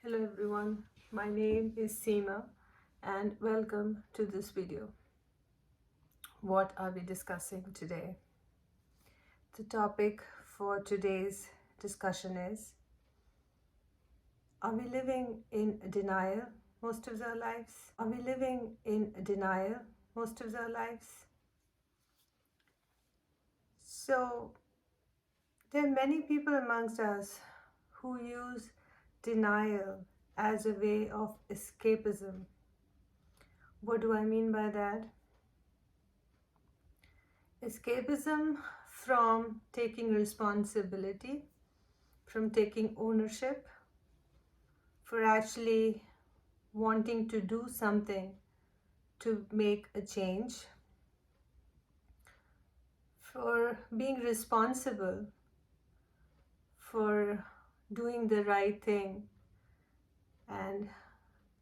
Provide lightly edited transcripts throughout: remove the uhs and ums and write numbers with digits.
Hello everyone, my name is Seema and welcome to this video. What are we discussing today? The topic for today's discussion is, are we living in denial most of our lives? Are we living in denial most of our lives? So, there are many people amongst us who use denial as a way of escapism. What do I mean by that? Escapism from taking responsibility, from taking ownership, for actually wanting to do something to make a change, for being responsible, for doing the right thing and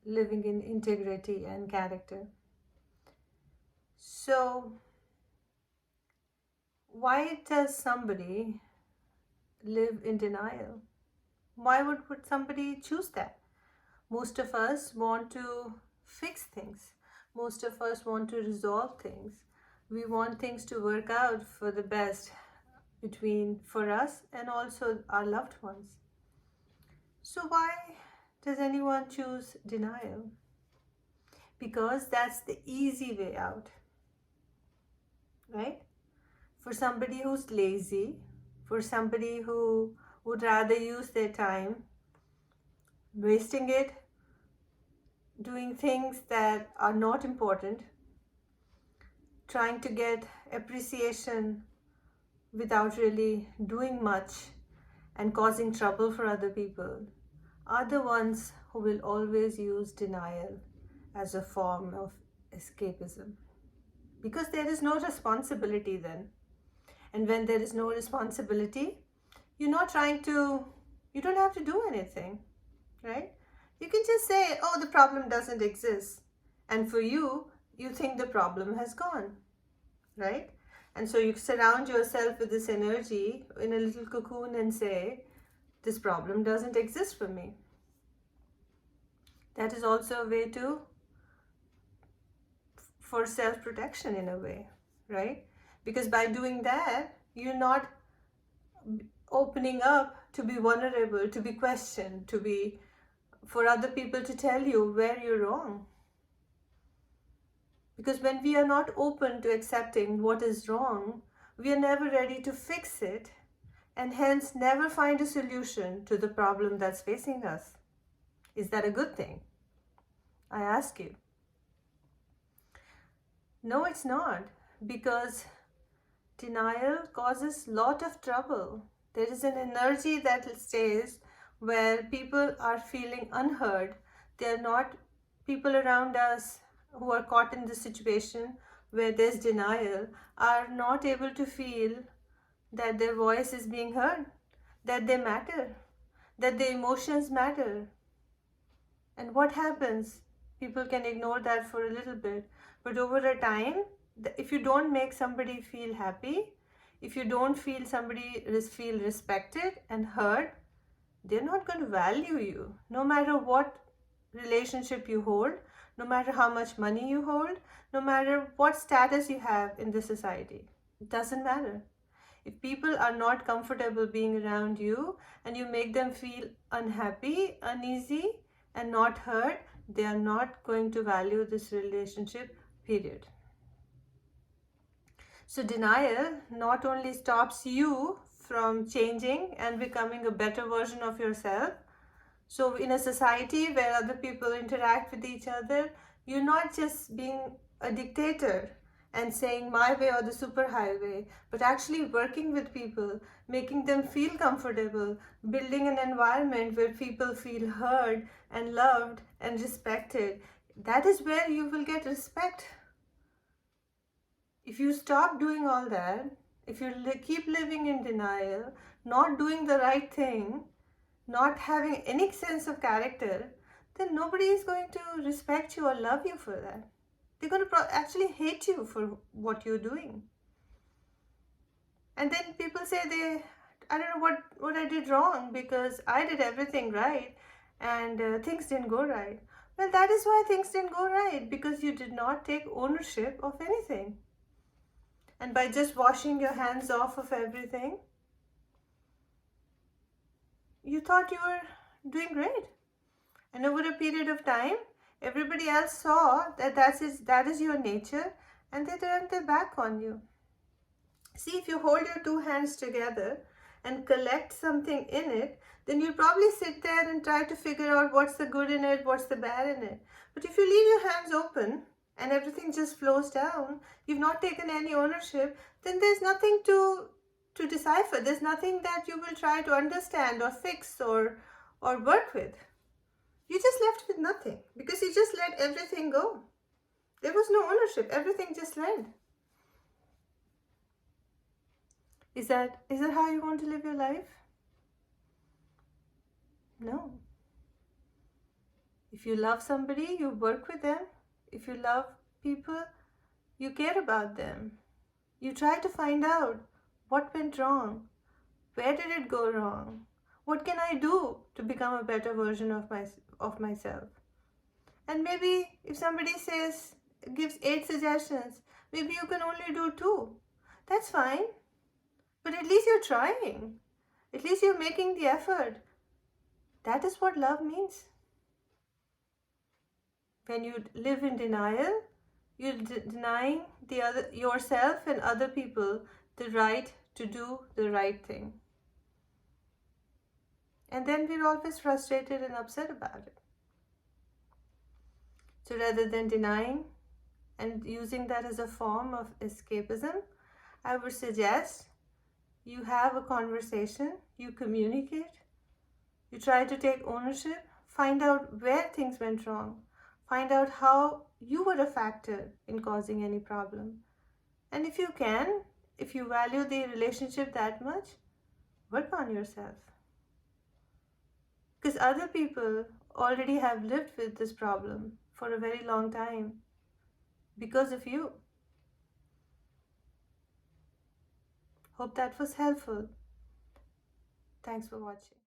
living in integrity and character. So, why does somebody live in denial? Why would somebody choose that? Most of us want to fix things. Most of us want to resolve things. We want things to work out for the best for us and also our loved ones. So why does anyone choose denial? Because that's the easy way out, right? For somebody who's lazy, for somebody who would rather use their time wasting it doing things that are not important, trying to get appreciation without really doing much and causing trouble for other people, are the ones who will always use denial as a form of escapism. Because there is no responsibility then. And when there is no responsibility, you don't have to do anything, right? You can just say, oh, the problem doesn't exist. And for you, you think the problem has gone, right? And so you surround yourself with this energy in a little cocoon and say, this problem doesn't exist for me. That is also a way for self-protection in a way, right? Because by doing that, you're not opening up to be vulnerable, to be questioned, for other people to tell you where you're wrong. Because when we are not open to accepting what is wrong, we are never ready to fix it and hence never find a solution to the problem that's facing us. Is that a good thing? I ask you. No, it's not, because denial causes lot of trouble. There is an energy that stays where people are feeling unheard. They're not people around us who are caught in this situation where there's denial are not able to feel that their voice is being heard, that they matter, that their emotions matter. And what happens? People can ignore that for a little bit, but over a time, if you don't make somebody feel happy, if you don't feel somebody feel respected and heard, they're not going to value you. No matter what relationship you hold, no matter how much money you hold, no matter what status you have in the society, it doesn't matter. If people are not comfortable being around you and you make them feel unhappy, uneasy, and not heard, they are not going to value this relationship, period. So denial not only stops you from changing and becoming a better version of yourself. So in a society where other people interact with each other, you're not just being a dictator and saying my way or the superhighway, but actually working with people, making them feel comfortable, building an environment where people feel heard and loved and respected. That is where you will get respect. If you stop doing all that, if you keep living in denial, not doing the right thing, not having any sense of character, then nobody is going to respect you or love you for that. They're going to actually hate you for what you're doing. And then people say I don't know what I did wrong because I did everything right. and things didn't go right. Well, that is why things didn't go right, because you did not take ownership of anything. And by just washing your hands off of everything, you thought you were doing great. And over a period of time, everybody else saw that that is your nature, and they turned their back on you. See, if you hold your two hands together and collect something in it, then you'll probably sit there and try to figure out what's the good in it, what's the bad in it. But if you leave your hands open and everything just flows down, you've not taken any ownership, then there's nothing to decipher. There's nothing that you will try to understand or fix or work with. You just left with nothing because you just let everything go. There was no ownership. Everything just went. Is that how you want to live your life? No. If you love somebody, you work with them. If you love people, you care about them. You try to find out what went wrong. Where did it go wrong? What can I do to become a better version of myself? And maybe if somebody gives 8 suggestions, maybe you can only do 2. That's fine. But at least you're trying. At least you're making the effort. That is what love means. When you live in denial, you're denying yourself and other people the right to do the right thing. And then we're always frustrated and upset about it. So rather than denying and using that as a form of escapism, I would suggest you have a conversation, you communicate, you try to take ownership, find out where things went wrong, find out how you were a factor in causing any problem. And if you can, if you value the relationship that much, work on yourself. Because other people already have lived with this problem for a very long time because of you. Hope that was helpful. Thanks for watching.